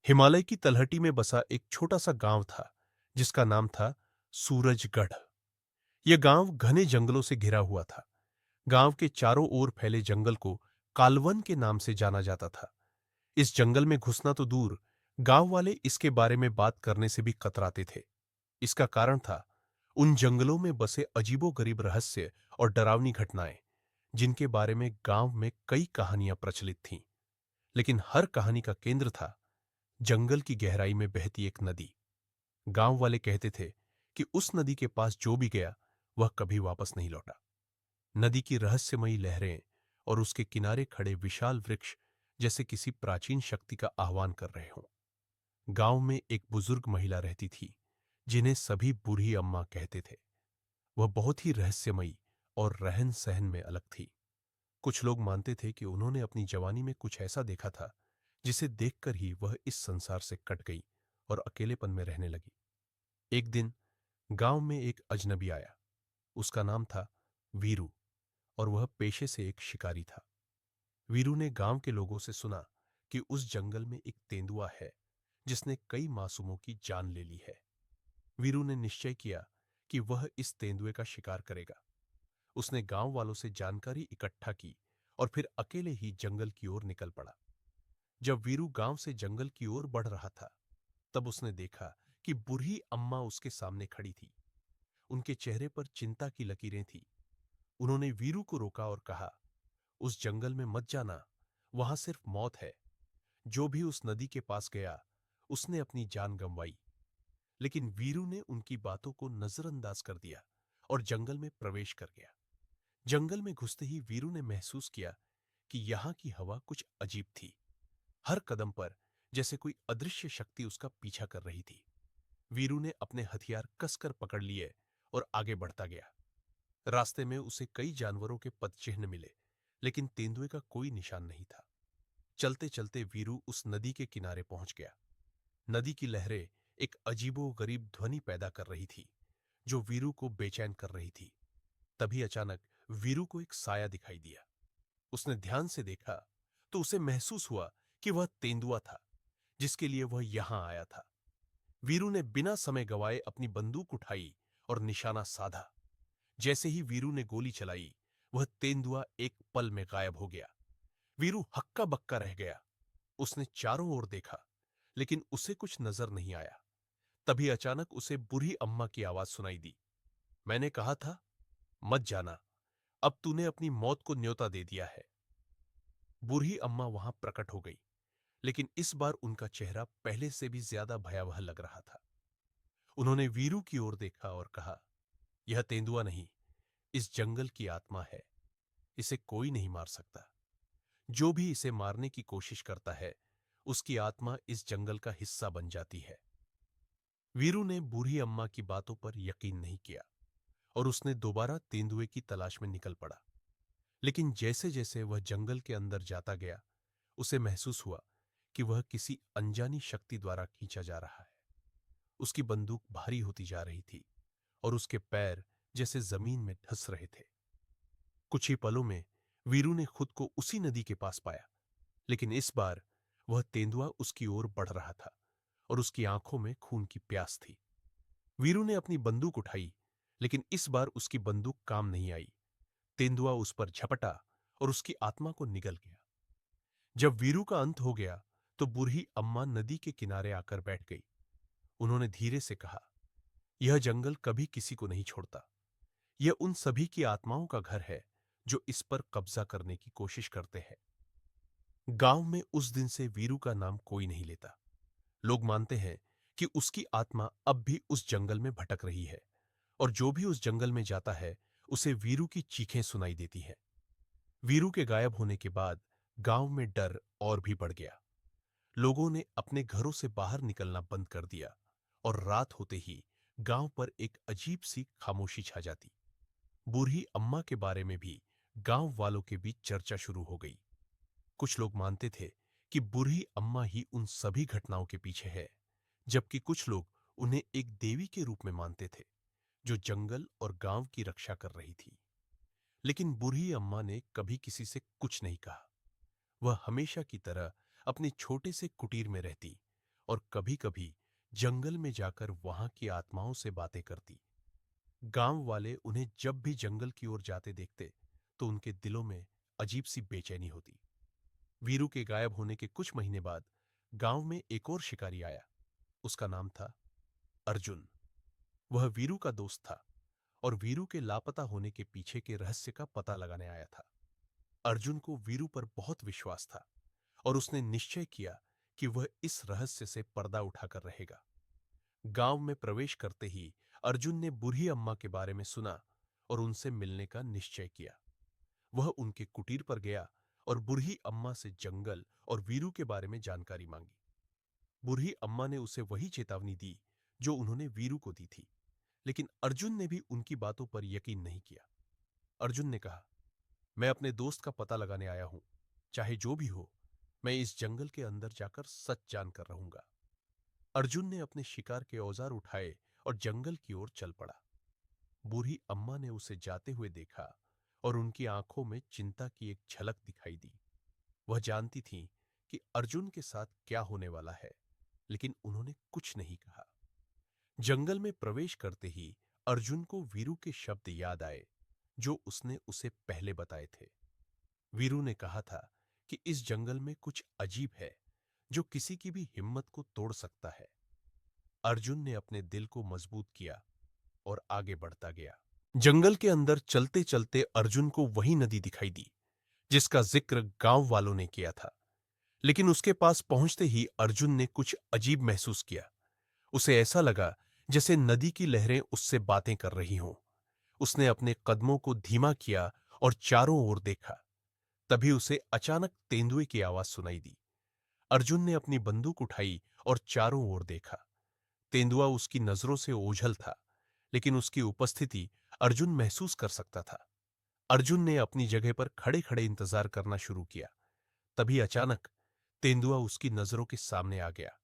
हिमालय की तलहटी में बसा एक छोटा सा गांव था जिसका नाम था सूरजगढ़। यह गांव घने जंगलों से घिरा हुआ था। गांव के चारों ओर फैले जंगल को कालवन के नाम से जाना जाता था। इस जंगल में घुसना तो दूर, गांव वाले इसके बारे में बात करने से भी कतराते थे। इसका कारण था उन जंगलों में बसे अजीबोगरीब रहस्य और डरावनी घटनाएं, जिनके बारे में गांव में कई कहानियां प्रचलित थीं। लेकिन हर कहानी का केंद्र था जंगल की गहराई में बहती एक नदी। गांव वाले कहते थे कि उस नदी के पास जो भी गया वह कभी वापस नहीं लौटा। नदी की रहस्यमयी लहरें और उसके किनारे खड़े विशाल वृक्ष जैसे किसी प्राचीन शक्ति का आह्वान कर रहे हों। गांव में एक बुजुर्ग महिला रहती थी जिन्हें सभी बूढ़ी अम्मा कहते थे। वह बहुत ही रहस्यमयी और रहन सहन में अलग थी। कुछ लोग मानते थे कि उन्होंने अपनी जवानी में कुछ ऐसा देखा था जिसे देखकर ही वह इस संसार से कट गई और अकेलेपन में रहने लगी। एक दिन गांव में एक अजनबी आया। उसका नाम था वीरू और वह पेशे से एक शिकारी था। वीरू ने गांव के लोगों से सुना कि उस जंगल में एक तेंदुआ है जिसने कई मासूमों की जान ले ली है। वीरू ने निश्चय किया कि वह इस तेंदुए का शिकार करेगा। उसने गांव वालों से जानकारी इकट्ठा की और फिर अकेले ही जंगल की ओर निकल पड़ा। जब वीरू गांव से जंगल की ओर बढ़ रहा था, तब उसने देखा कि बूढ़ी अम्मा उसके सामने खड़ी थी। उनके चेहरे पर चिंता की लकीरें थीं। उन्होंने वीरू को रोका और कहा, उस जंगल में मत जाना, वहां सिर्फ मौत है। जो भी उस नदी के पास गया उसने अपनी जान गंवाई। लेकिन वीरू ने उनकी बातों को नजरअंदाज कर दिया और जंगल में प्रवेश कर गया। जंगल में घुसते ही वीरू ने महसूस किया कि यहां की हवा कुछ अजीब थी। हर कदम पर जैसे कोई अदृश्य शक्ति उसका पीछा कर रही थी। वीरू ने अपने हथियार कसकर पकड़ लिए और आगे बढ़ता गया। रास्ते में उसे कई जानवरों के पदचिह्न मिले, लेकिन तेंदुए का कोई निशान नहीं था। चलते चलते वीरू उस नदी के किनारे पहुंच गया। नदी की लहरें एक अजीबोगरीब ध्वनि पैदा कर रही थी जो वीरू को बेचैन कर रही थी। तभी अचानक वीरू को एक साया दिखाई दिया। उसने ध्यान से देखा तो उसे महसूस हुआ कि वह तेंदुआ था जिसके लिए वह यहां आया था। वीरू ने बिना समय गवाए अपनी बंदूक उठाई और निशाना साधा। जैसे ही वीरू ने गोली चलाई, वह तेंदुआ एक पल में गायब हो गया। वीरू हक्का बक्का रह गया। उसने चारों ओर देखा, लेकिन उसे कुछ नजर नहीं आया। तभी अचानक उसे बूढ़ी अम्मा की आवाज सुनाई दी। मैंने कहा था, मत जाना। अब तूने अपनी मौत को न्योता दे दिया है। बूढ़ी अम्मा वहां प्रकट हो गई, लेकिन इस बार उनका चेहरा पहले से भी ज्यादा भयावह लग रहा था। उन्होंने वीरू की ओर देखा और कहा, यह तेंदुआ नहीं, इस जंगल की आत्मा है। इसे कोई नहीं मार सकता। जो भी इसे मारने की कोशिश करता है, उसकी आत्मा इस जंगल का हिस्सा बन जाती है। वीरू ने बूढ़ी अम्मा की बातों पर यकीन नहीं किया और उसने दोबारा तेंदुए की तलाश में निकल पड़ा। लेकिन जैसे जैसे वह जंगल के अंदर जाता गया, उसे महसूस हुआ कि वह किसी अनजानी शक्ति द्वारा खींचा जा रहा है। उसकी बंदूक भारी होती जा रही थी और उसके पैर जैसे जमीन में धंस रहे थे। कुछ ही पलों में वीरू ने खुद को उसी नदी के पास पाया, लेकिन इस बार वह तेंदुआ उसकी ओर बढ़ रहा था और उसकी आंखों में खून की प्यास थी। वीरू ने अपनी बंदूक उठाई, लेकिन इस बार उसकी बंदूक काम नहीं आई। तेंदुआ उस पर झपटा और उसकी आत्मा को निगल गया। जब वीरू का अंत हो गया, तो बूढ़ी अम्मा नदी के किनारे आकर बैठ गई। उन्होंने धीरे से कहा, यह जंगल कभी किसी को नहीं छोड़ता। यह उन सभी की आत्माओं का घर है जो इस पर कब्जा करने की कोशिश करते हैं। गांव में उस दिन से वीरू का नाम कोई नहीं लेता। लोग मानते हैं कि उसकी आत्मा अब भी उस जंगल में भटक रही है और जो भी उस जंगल में जाता है उसे वीरू की चीखें सुनाई देती हैं। वीरू के गायब होने के बाद गांव में डर और भी बढ़ गया। लोगों ने अपने घरों से बाहर निकलना बंद कर दिया और रात होते ही गांव पर एक अजीब सी खामोशी छा जाती। बूढ़ी अम्मा के बारे में भी गांव वालों के बीच चर्चा शुरू हो गई। कुछ लोग मानते थे कि बूढ़ी अम्मा ही उन सभी घटनाओं के पीछे है, जबकि कुछ लोग उन्हें एक देवी के रूप में मानते थे जो जंगल और गांव की रक्षा कर रही थी। लेकिन बूढ़ी अम्मा ने कभी किसी से कुछ नहीं कहा। वह हमेशा की तरह अपने छोटे से कुटीर में रहती और कभी-कभी जंगल में जाकर वहां की आत्माओं से बातें करती। गांव वाले उन्हें जब भी जंगल की ओर जाते देखते तो उनके दिलों में अजीब सी बेचैनी होती। वीरू के गायब होने के कुछ महीने बाद गांव में एक और शिकारी आया। उसका नाम था अर्जुन। वह वीरू का दोस्त था और वीरू के लापता होने के पीछे के रहस्य का पता लगाने आया था। अर्जुन को वीरू पर बहुत विश्वास था और उसने निश्चय किया कि वह इस रहस्य से पर्दा उठाकर रहेगा। गांव में प्रवेश करते ही अर्जुन ने बूढ़ी अम्मा के बारे में सुना और उनसे मिलने का निश्चय किया। वह उनके कुटीर पर गया और बूढ़ी अम्मा से जंगल और वीरू के बारे में जानकारी मांगी। बूढ़ी अम्मा ने उसे वही चेतावनी दी जो उन्होंने वीरू को दी थी, लेकिन अर्जुन ने भी उनकी बातों पर यकीन नहीं किया। अर्जुन ने कहा, मैं अपने दोस्त का पता लगाने आया हूं। चाहे जो भी हो, मैं इस जंगल के अंदर जाकर सच जानकर रहूंगा। अर्जुन ने अपने शिकार के औजार उठाए और जंगल की ओर चल पड़ा। बूढ़ी अम्मा ने उसे जाते हुए देखा और उनकी आंखों में चिंता की एक झलक दिखाई दी। वह जानती थीं कि अर्जुन के साथ क्या होने वाला है, लेकिन उन्होंने कुछ नहीं कहा। जंगल में प्रवेश करते ही अर्जुन को वीरू के शब्द याद आए जो उसने उसे पहले बताए थे। वीरू ने कहा था कि इस जंगल में कुछ अजीब है जो किसी की भी हिम्मत को तोड़ सकता है। अर्जुन ने अपने दिल को मजबूत किया और आगे बढ़ता गया। जंगल के अंदर चलते चलते अर्जुन को वही नदी दिखाई दी जिसका जिक्र गांव वालों ने किया था। लेकिन उसके पास पहुंचते ही अर्जुन ने कुछ अजीब महसूस किया। उसे ऐसा लगा जैसे नदी की लहरें उससे बातें कर रही हों। उसने अपने कदमों को धीमा किया और चारों ओर देखा। तभी उसे अचानक तेंदुए की आवाज सुनाई दी। अर्जुन ने अपनी बंदूक उठाई और चारों ओर देखा। तेंदुआ उसकी नजरों से ओझल था, लेकिन उसकी उपस्थिति अर्जुन महसूस कर सकता था। अर्जुन ने अपनी जगह पर खड़े खड़े इंतजार करना शुरू किया। तभी अचानक तेंदुआ उसकी नजरों के सामने आ गया।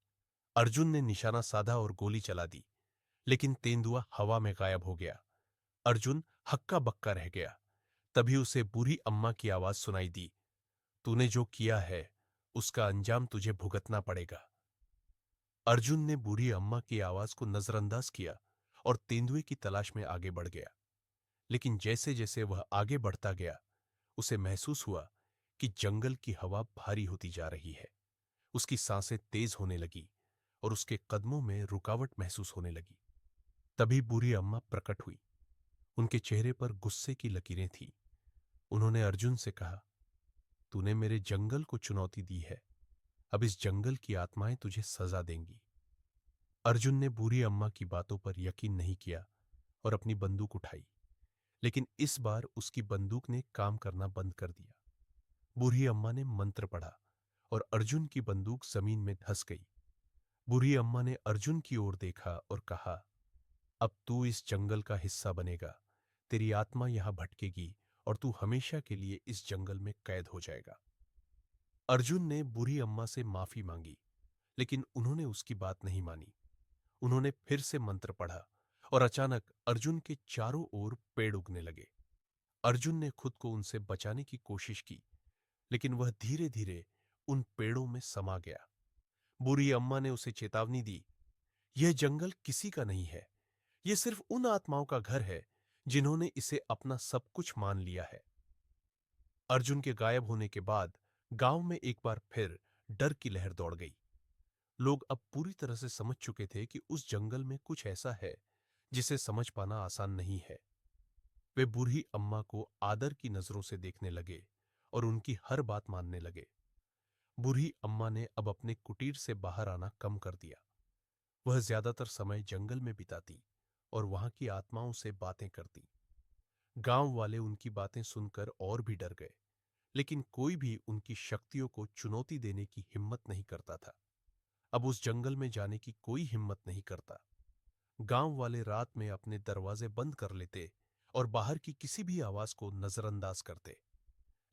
अर्जुन ने निशाना साधा और गोली चला दी, लेकिन तेंदुआ हवा में गायब हो गया। अर्जुन हक्का बक्का रह गया। तभी उसे बूढ़ी अम्मा की आवाज सुनाई दी, तूने जो किया है उसका अंजाम तुझे भुगतना पड़ेगा। अर्जुन ने बूढ़ी अम्मा की आवाज को नजरअंदाज किया और तेंदुए की तलाश में आगे बढ़ गया। लेकिन जैसे जैसे वह आगे बढ़ता गया, उसे महसूस हुआ कि जंगल की हवा भारी होती जा रही है। उसकी सांसें तेज होने लगी और उसके कदमों में रुकावट महसूस होने लगी। तभी बूढ़ी अम्मा प्रकट हुई। उनके चेहरे पर गुस्से की लकीरें थीं। उन्होंने अर्जुन से कहा, तूने मेरे जंगल को चुनौती दी है। अब इस जंगल की आत्माएं तुझे सजा देंगी। अर्जुन ने बूढ़ी अम्मा की बातों पर यकीन नहीं किया और अपनी बंदूक उठाई, लेकिन इस बार उसकी बंदूक ने काम करना बंद कर दिया। बूढ़ी अम्मा ने मंत्र पढ़ा और अर्जुन की बंदूक जमीन में धंस गई। बूढ़ी अम्मा ने अर्जुन की ओर देखा और कहा, अब तू इस जंगल का हिस्सा बनेगा। तेरी आत्मा यहां भटकेगी और तू हमेशा के लिए इस जंगल में कैद हो जाएगा। अर्जुन ने बूढ़ी अम्मा से माफी मांगी, लेकिन उन्होंने उसकी बात नहीं मानी। उन्होंने फिर से मंत्र पढ़ा और अचानक अर्जुन के चारों ओर पेड़ उगने लगे। अर्जुन ने खुद को उनसे बचाने की कोशिश की, लेकिन वह धीरे धीरे उन पेड़ों में समा गया। बूढ़ी अम्मा ने उसे चेतावनी दी, यह जंगल किसी का नहीं है। यह सिर्फ उन आत्माओं का घर है जिन्होंने इसे अपना सब कुछ मान लिया है। अर्जुन के गायब होने के बाद गांव में एक बार फिर डर की लहर दौड़ गई। लोग अब पूरी तरह से समझ चुके थे कि उस जंगल में कुछ ऐसा है जिसे समझ पाना आसान नहीं है। वे बूढ़ी अम्मा को आदर की नजरों से देखने लगे और उनकी हर बात मानने लगे। बूढ़ी अम्मा ने अब अपने कुटीर से बाहर आना कम कर दिया। वह ज्यादातर समय जंगल में बिताती और वहां की आत्माओं से बातें करती। गांव वाले उनकी बातें सुनकर और भी डर गए, लेकिन कोई भी उनकी शक्तियों को चुनौती देने की हिम्मत नहीं करता था। अब उस जंगल में जाने की कोई हिम्मत नहीं करता। गांव वाले रात में अपने दरवाजे बंद कर लेते और बाहर की किसी भी आवाज को नजरअंदाज करते।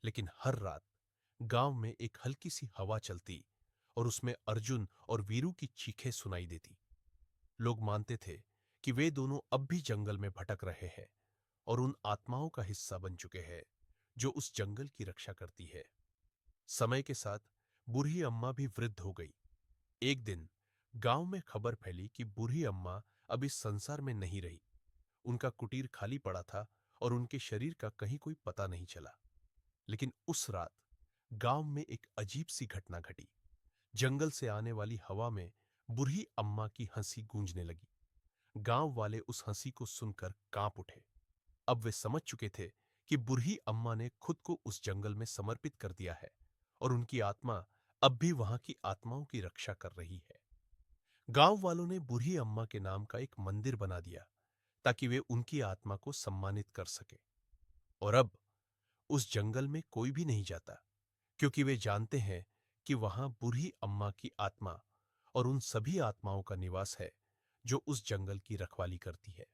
लेकिन हर रात गांव में एक हल्की सी हवा चलती और उसमें अर्जुन और वीरू की चीखें सुनाई देती। लोग मानते थे कि वे दोनों अब भी जंगल में भटक रहे हैं और उन आत्माओं का हिस्सा बन चुके हैं जो उस जंगल की रक्षा करती है। समय के साथ बूढ़ी अम्मा भी वृद्ध हो गई। एक दिन गांव में खबर फैली कि बूढ़ी अम्मा अब इस संसार में नहीं रही। उनका कुटीर खाली पड़ा था और उनके शरीर का कहीं कोई पता नहीं चला। लेकिन उस रात गांव में एक अजीब सी घटना घटी। जंगल से आने वाली हवा में बूढ़ी अम्मा की हंसी गूंजने लगी। गांव वाले उस हंसी को सुनकर कांप उठे। अब वे समझ चुके थे कि बूढ़ी अम्मा ने खुद को उस जंगल में समर्पित कर दिया है और उनकी आत्मा अब भी वहां की आत्माओं की रक्षा कर रही है। गांव वालों ने बूढ़ी अम्मा के नाम का एक मंदिर बना दिया ताकि वे उनकी आत्मा को सम्मानित कर सके। और अब उस जंगल में कोई भी नहीं जाता, क्योंकि वे जानते हैं कि वहां बूढ़ी अम्मा की आत्मा और उन सभी आत्माओं का निवास है जो उस जंगल की रखवाली करती है।